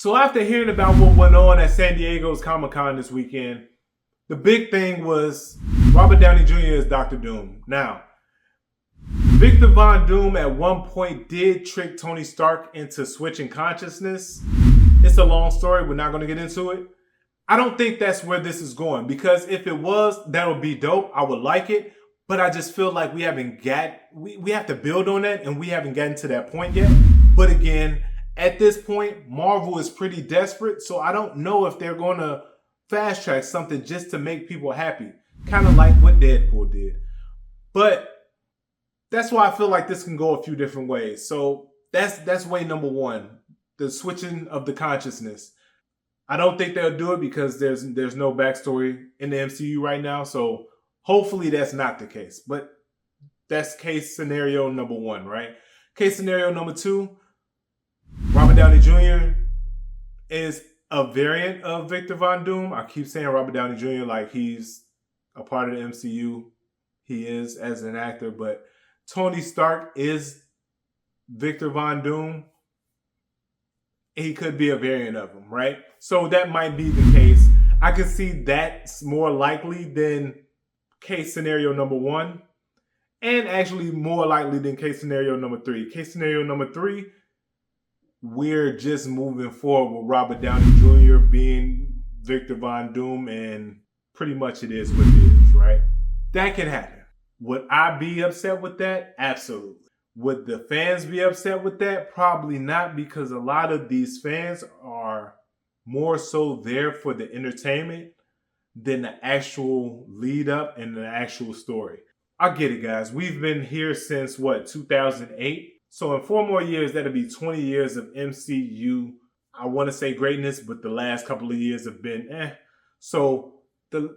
So after hearing about what went on at San Diego's Comic-Con this weekend, the big thing was Robert Downey Jr. is Doctor Doom. Now, Victor Von Doom at one point did trick Tony Stark into switching consciousness. It's a long story. We're not going to get into it. I don't think that's where this is going, because if it was, that would be dope. I would like it. But I just feel like we have to build on that, and we haven't gotten to that point yet. But again, at this point, Marvel is pretty desperate, so I don't know if they're going to fast track something just to make people happy. Kind of like what Deadpool did. But that's why I feel like this can go a few different ways. So that's way number one, the switching of the consciousness. I don't think they'll do it because there's no backstory in the MCU right now. So hopefully that's not the case. But that's case scenario number one, right? Case scenario number two, Robert Downey Jr. is a variant of Victor Von Doom. I keep saying Robert Downey Jr. like he's a part of the MCU. He is as an actor, but Tony Stark is Victor Von Doom. He could be a variant of him, right? So that might be the case. I could see that's more likely than case scenario number one, and actually more likely than case scenario number three. Case scenario number three, we're just moving forward with Robert Downey Jr. being Victor Von Doom, and pretty much it is what it is, right? That can happen. Would I be upset with that? Absolutely. Would the fans be upset with that? Probably not, because a lot of these fans are more so there for the entertainment than the actual lead up and the actual story. I get it, guys. We've been here since, 2008? So in 4 more years, that'll be 20 years of MCU. I want to say greatness, but the last couple of years have been So the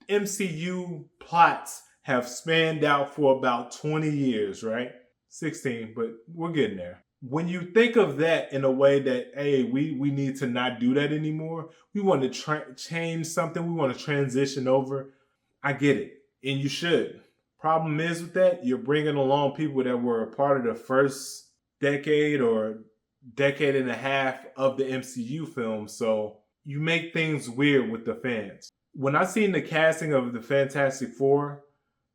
MCU plots have spanned out for about 20 years, right? 16, but we're getting there. When you think of that in a way that, hey, we need to not do that anymore. We want to change something. We want to transition over. I get it. And you should. Problem is with that, you're bringing along people that were a part of the first decade or decade and a half of the MCU film. So you make things weird with the fans. When I seen the casting of the Fantastic Four,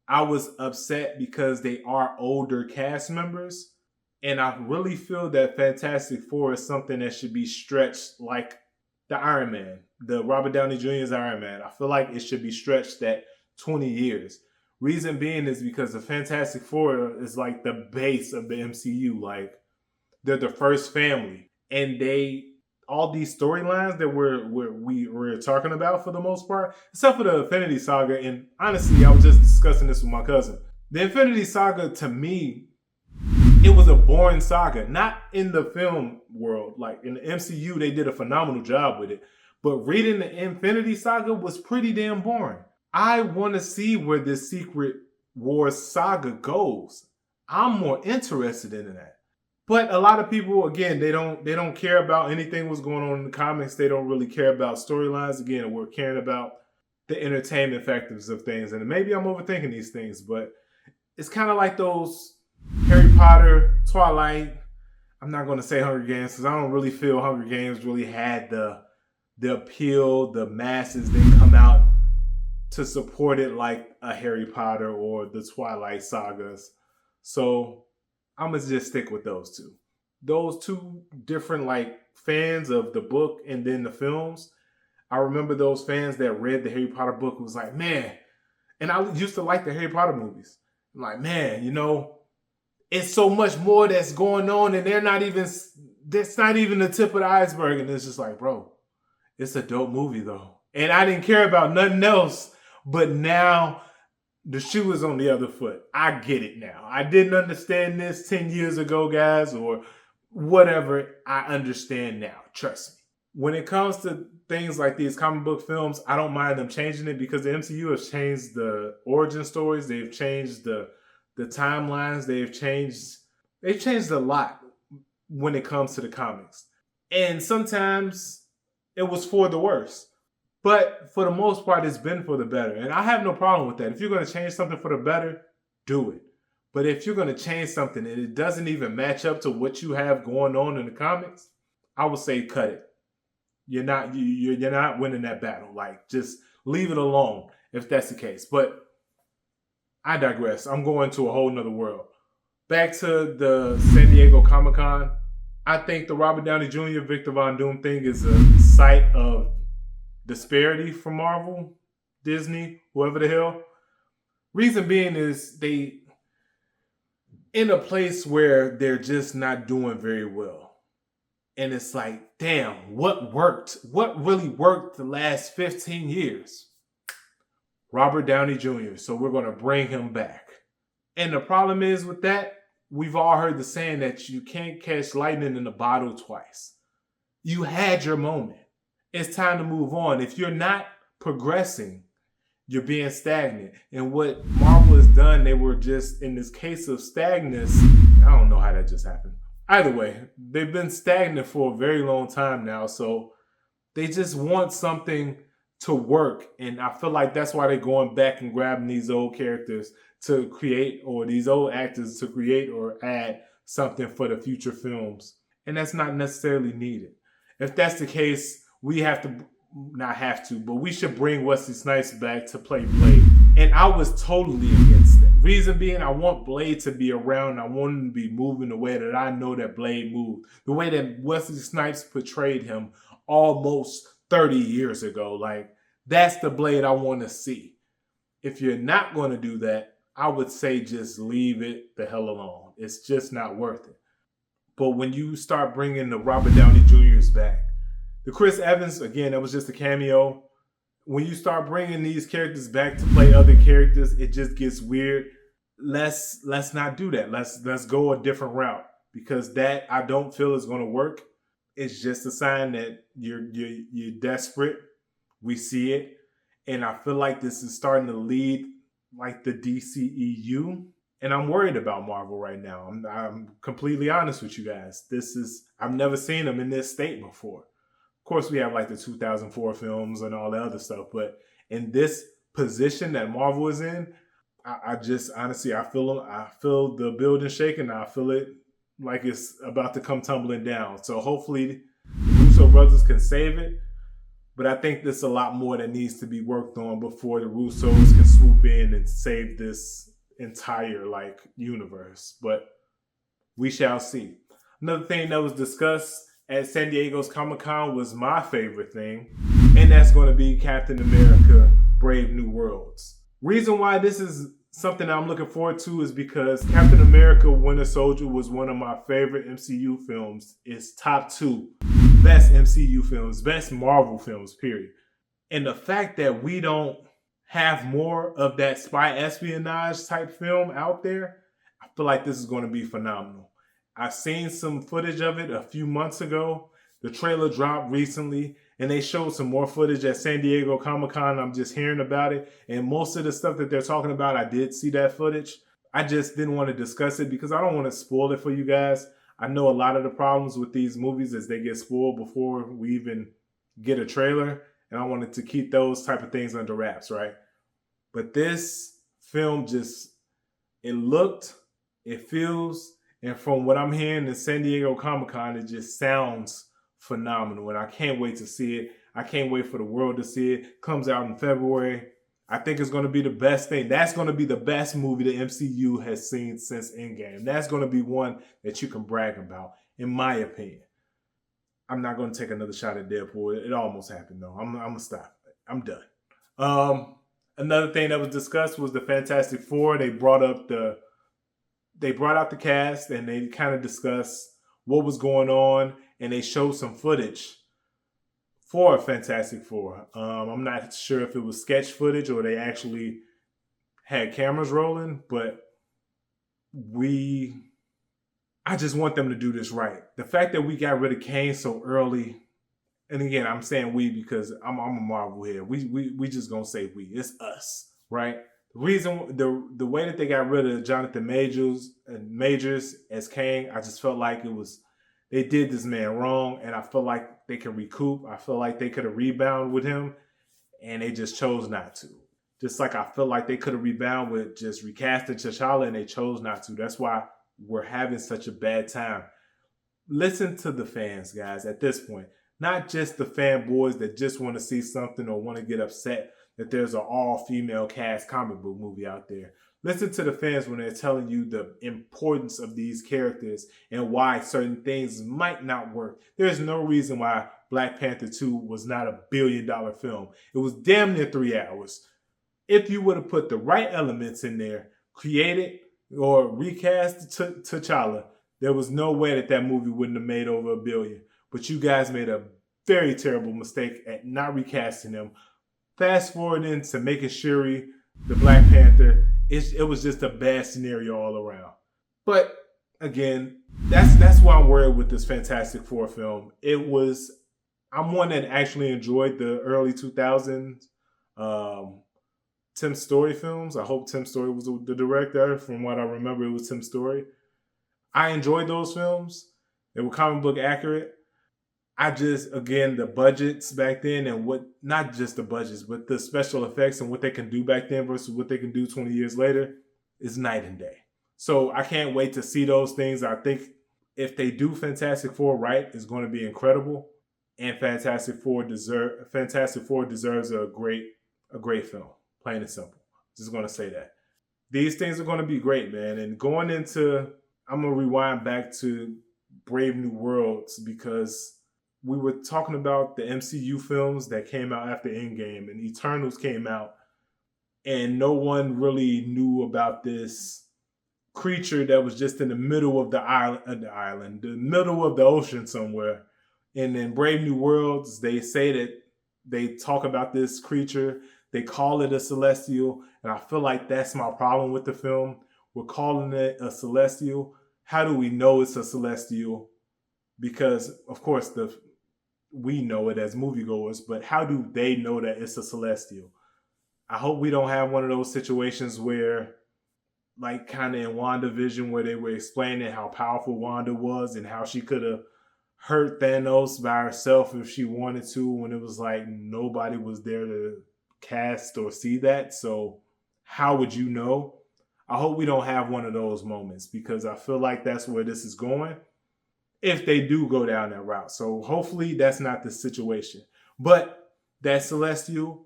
I was upset because they are older cast members. And I really feel that Fantastic Four is something that should be stretched like the Iron Man, the Robert Downey Jr.'s Iron Man. I feel like it should be stretched at 20 years. Reason being is because the Fantastic Four is like the base of the MCU. Like, they're the first family. And all these storylines that we're talking about for the most part, except for the Infinity Saga. And honestly, I was just discussing this with my cousin. The Infinity Saga, to me, it was a boring saga. Not in the film world. Like in the MCU, they did a phenomenal job with it. But reading the Infinity Saga was pretty damn boring. I want to see where this Secret Wars saga goes. I'm more interested in that. But a lot of people, again, they don't care about anything what's going on in the comics. They don't really care about storylines. Again, we're caring about the entertainment factors of things. And maybe I'm overthinking these things, but it's kind of like those Harry Potter, Twilight. I'm not going to say Hunger Games because I don't really feel Hunger Games really had the appeal, the masses that come out to support it like a Harry Potter or the Twilight sagas. So I'm going to just stick with those two. Those two different fans of the book and then the films. I remember those fans that read the Harry Potter book was like, man, and I used to like the Harry Potter movies. I'm like, man, it's so much more that's going on and that's not even the tip of the iceberg. And it's just like, bro, it's a dope movie though. And I didn't care about nothing else, but now the shoe is on the other foot. I get it now. I didn't understand this 10 years ago, guys, or whatever. I understand now. Trust me. When it comes to things like these comic book films, I don't mind them changing it because the MCU has changed the origin stories. They've changed the timelines. They've changed a lot when it comes to the comics. And sometimes it was for the worse. But for the most part, it's been for the better. And I have no problem with that. If you're going to change something for the better, do it. But if you're going to change something and it doesn't even match up to what you have going on in the comics, I would say cut it. you're not winning that battle. Like, just leave it alone if that's the case. But I digress. I'm going to a whole nother world. Back to the San Diego Comic-Con. I think the Robert Downey Jr. Victor Von Doom thing is a sight of disparity for Marvel, Disney, whoever the hell. Reason being is they in a place where they're just not doing very well. And it's like, damn, what worked? What really worked the last 15 years? Robert Downey Jr. So we're going to bring him back. And the problem is with that, we've all heard the saying that you can't catch lightning in a bottle twice. You had your moment. It's time to move on. If you're not progressing, you're being stagnant. And what Marvel has done, they were just in this case of stagnance. I don't know how that just happened. Either way, they've been stagnant for a very long time now. So they just want something to work. And I feel like that's why they're going back and grabbing these old characters to create, or these old actors to create or add something for the future films. And that's not necessarily needed. If that's the case, we have to, not have to, but we should bring Wesley Snipes back to play Blade. And I was totally against that. Reason being, I want Blade to be around. I want him to be moving the way that I know that Blade moved. The way that Wesley Snipes portrayed him almost 30 years ago. Like, that's the Blade I want to see. If you're not going to do that, I would say just leave it the hell alone. It's just not worth it. But when you start bringing the Robert Downey Jr.'s back, the Chris Evans, again, that was just a cameo. When you start bringing these characters back to play other characters, it just gets weird. Let's not do that. Let's go a different route, because that I don't feel is going to work. It's just a sign that you're desperate. We see it, and I feel like this is starting to lead like the DCEU, and I'm worried about Marvel right now. I'm completely honest with you guys. I've never seen them in this state before. Of course, we have like the 2004 films and all the other stuff, but in this position that Marvel is in, I just honestly, I feel the building shaking. I feel it like it's about to come tumbling down. So hopefully the Russo brothers can save it. But I think there's a lot more that needs to be worked on before the Russos can swoop in and save this entire like universe. But we shall see. Another thing that was discussed at San Diego's Comic-Con was my favorite thing, and that's going to be Captain America: Brave New Worlds. Reason why this is something I'm looking forward to is because Captain America: Winter Soldier was one of my favorite MCU films. It's top 2 best MCU films, best Marvel films, period. And the fact that we don't have more of that spy espionage type film out there, I feel like this is going to be phenomenal. I've seen some footage of it a few months ago. The trailer dropped recently, and they showed some more footage at San Diego Comic-Con. I'm just hearing about it. And most of the stuff that they're talking about, I did see that footage. I just didn't want to discuss it because I don't want to spoil it for you guys. I know a lot of the problems with these movies is they get spoiled before we even get a trailer. And I wanted to keep those type of things under wraps, right? But this film it looked, it feels, and from what I'm hearing in San Diego Comic-Con, it just sounds phenomenal. And I can't wait to see it. I can't wait for the world to see it. Comes out in February. I think it's going to be the best thing. That's going to be the best movie the MCU has seen since Endgame. That's going to be one that you can brag about, in my opinion. I'm not going to take another shot at Deadpool. It almost happened, though. I'm going to stop. I'm done. Another thing that was discussed was the Fantastic Four. They brought out the cast, and they kind of discussed what was going on, and they showed some footage for Fantastic Four. I'm not sure if it was sketch footage or they actually had cameras rolling, but I just want them to do this right. The fact that we got rid of Kane so early, and again, I'm saying we because I'm a Marvel here. We just gonna say we. It's us, right? The reason, the way that they got rid of Jonathan Majors as Kane, I just felt like they did this man wrong, and I feel like they can recoup. I feel like they could have rebounded with him, and they just chose not to. Just like I feel like they could have rebounded with just recasting T'Challa, and they chose not to. That's why we're having such a bad time. Listen to the fans, guys, at this point. Not just the fanboys that just want to see something or want to get upset that there's an all-female cast comic book movie out there. Listen to the fans when they're telling you the importance of these characters and why certain things might not work. There's no reason why Black Panther 2 was not a billion-dollar film. It was damn near 3 hours. If you would have put the right elements in there, created or recast T'Challa, there was no way that that movie wouldn't have made over $1 billion. But you guys made a very terrible mistake at not recasting him. Fast forwarding to making Shuri the Black Panther, it was just a bad scenario all around. But again, that's why I'm worried with this Fantastic Four film. I'm one that actually enjoyed the early 2000s Tim Story films. I hope Tim Story was the director. From what I remember, it was Tim Story. I enjoyed those films. They were comic book accurate. Again, the budgets back then and not just the budgets, but the special effects and what they can do back then versus what they can do 20 years later is night and day. So I can't wait to see those things. I think if they do Fantastic Four right, it's going to be incredible. And Fantastic Four deserves a great film. Plain and simple. Just going to say that. These things are going to be great, man. And I'm going to rewind back to Brave New Worlds because we were talking about the MCU films that came out after Endgame, and Eternals came out, and no one really knew about this creature that was just in the middle of the middle of the ocean somewhere. And in Brave New Worlds, they say that they talk about this creature. They call it a celestial, and I feel like that's my problem with the film. We're calling it a celestial. How do we know it's a celestial? Because, of course, we know it as moviegoers, but how do they know that it's a celestial? I hope we don't have one of those situations where, like kind of in WandaVision, where they were explaining how powerful Wanda was and how she could have hurt Thanos by herself if she wanted to, when it was like nobody was there to cast or see that. So how would you know? I hope we don't have one of those moments because I feel like that's where this is going if they do go down that route. So hopefully that's not the situation. But that Celestial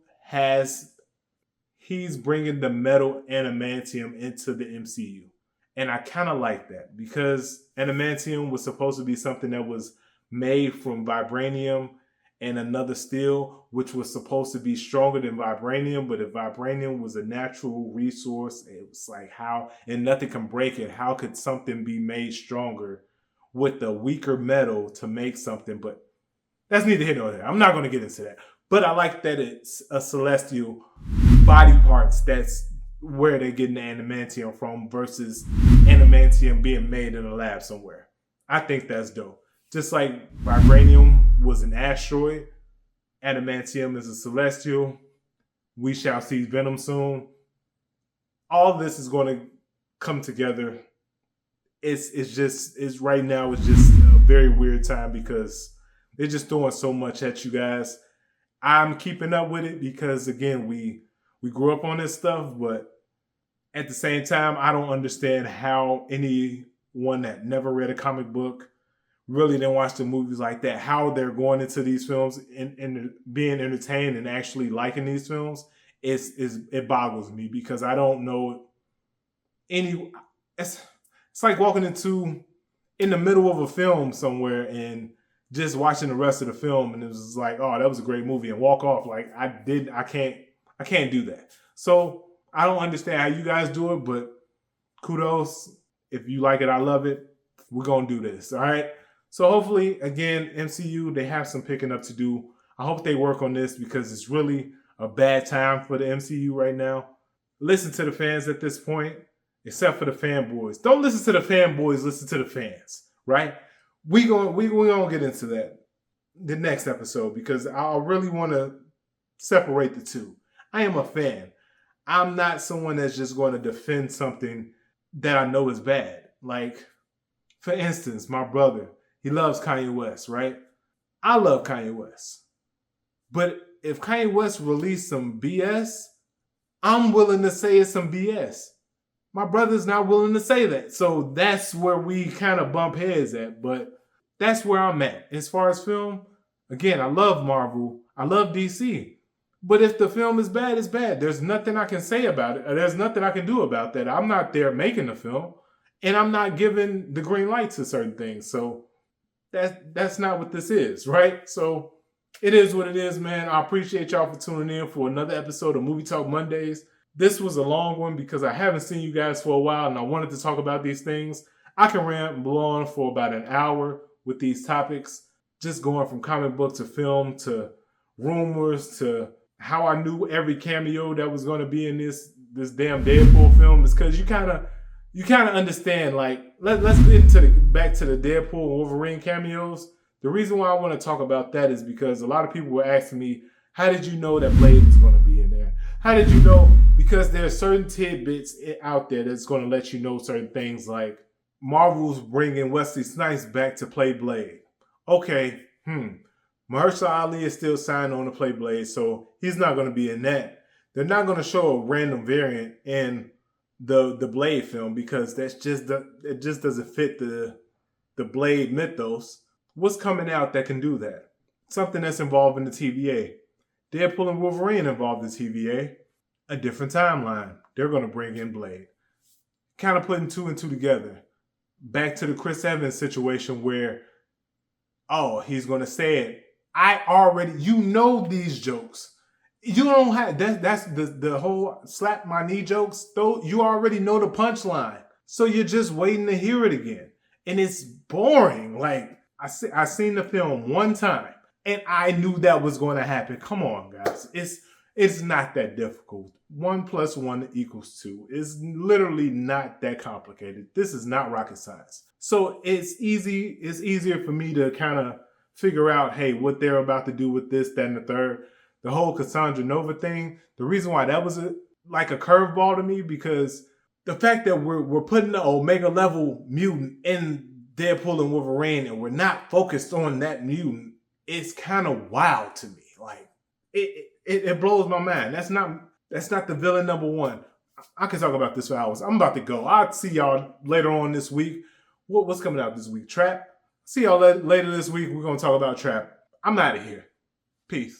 he's bringing the metal adamantium into the MCU. And I kind of like that because adamantium was supposed to be something that was made from vibranium and another steel, which was supposed to be stronger than vibranium. But if vibranium was a natural resource, it was like and nothing can break it. How could something be made stronger with a weaker metal to make something? But that's neither here nor there. I'm not going to get into that. But I like that it's a celestial body parts. That's where they're getting the adamantium from versus adamantium being made in a lab somewhere. I think that's dope. Just like vibranium was an asteroid, adamantium is a celestial. We shall see Venom soon. All this is going to come together. It's right now it's just a very weird time because they're just throwing so much at you guys. I'm keeping up with it because again we grew up on this stuff, but at the same time I don't understand how anyone that never read a comic book, really didn't watch the movies like that, how they're going into these films and being entertained and actually liking these films. It boggles me because I don't know it's like walking in the middle of a film somewhere and just watching the rest of the film and it was like, oh, that was a great movie, and walk off like I can't do that. So I don't understand how you guys do it, but kudos. If you like it, I love it. We're going to do this. All right. So hopefully, again, MCU, they have some picking up to do. I hope they work on this because it's really a bad time for the MCU right now. Listen to the fans at this point, except for the fanboys. Don't listen to the fanboys, listen to the fans, right? We gonna get into that the next episode because I really want to separate the two. I am a fan. I'm not someone that's just going to defend something that I know is bad. Like, for instance, my brother, he loves Kanye West, right? I love Kanye West. But if Kanye West released some BS, I'm willing to say it's some BS. My brother's not willing to say that. So that's where we kind of bump heads at. But that's where I'm at. As far as film, Again, I love Marvel. I love DC. But if the film is bad, it's bad. There's nothing I can say about it. There's nothing I can do about that. I'm not there making the film, and I'm not giving the green light to certain things. So that's not what this is, right? So it is what it is, man. I appreciate y'all for tuning in for another episode of Movie Talk Mondays. This was a long one because I haven't seen you guys for a while, and I wanted to talk about these things. I can ramble on for about an hour with these topics, just going from comic book to film to rumors to how I knew every cameo that was going to be in this damn Deadpool film. Is because you kind of understand. Like, let's get into back to the Deadpool and Wolverine cameos. The reason why I want to talk about that is because a lot of people were asking me, how did you know that Blade was going to be in there? How did you know? Because there are certain tidbits out there that's going to let you know certain things, like Marvel's bringing Wesley Snipes back to play Blade. Okay, Mahershala Ali is still signed on to play Blade, so he's not going to be in that. They're not going to show a random variant in the Blade film because it just doesn't fit the Blade mythos. What's coming out that can do that? Something that's involved in the TVA. Deadpool and Wolverine involved in TVA. A different timeline. They're going to bring in Blade. Kind of putting two and two together. Back to the Chris Evans situation where, he's going to say it. You know these jokes. You don't have, that's the whole slap my knee jokes. Though you already know the punchline. So you're just waiting to hear it again. And it's boring. Like, I seen the film one time and I knew that was going to happen. Come on, guys. It's not that difficult. 1 + 1 = 2. It's literally not that complicated. This is not rocket science. So it's easy. It's easier for me to kind of figure out, hey, what they're about to do with this, that, and the third. The whole Cassandra Nova thing. The reason why that was like a curveball to me, because the fact that we're putting the Omega level mutant in Deadpool and Wolverine and we're not focused on that mutant, it's kind of wild to me. Like it blows my mind. That's not the villain number one. I can talk about this for hours. I'm about to go. I'll see y'all later on this week. What's coming out this week? Trap? See y'all later this week. We're going to talk about Trap. I'm out of here. Peace.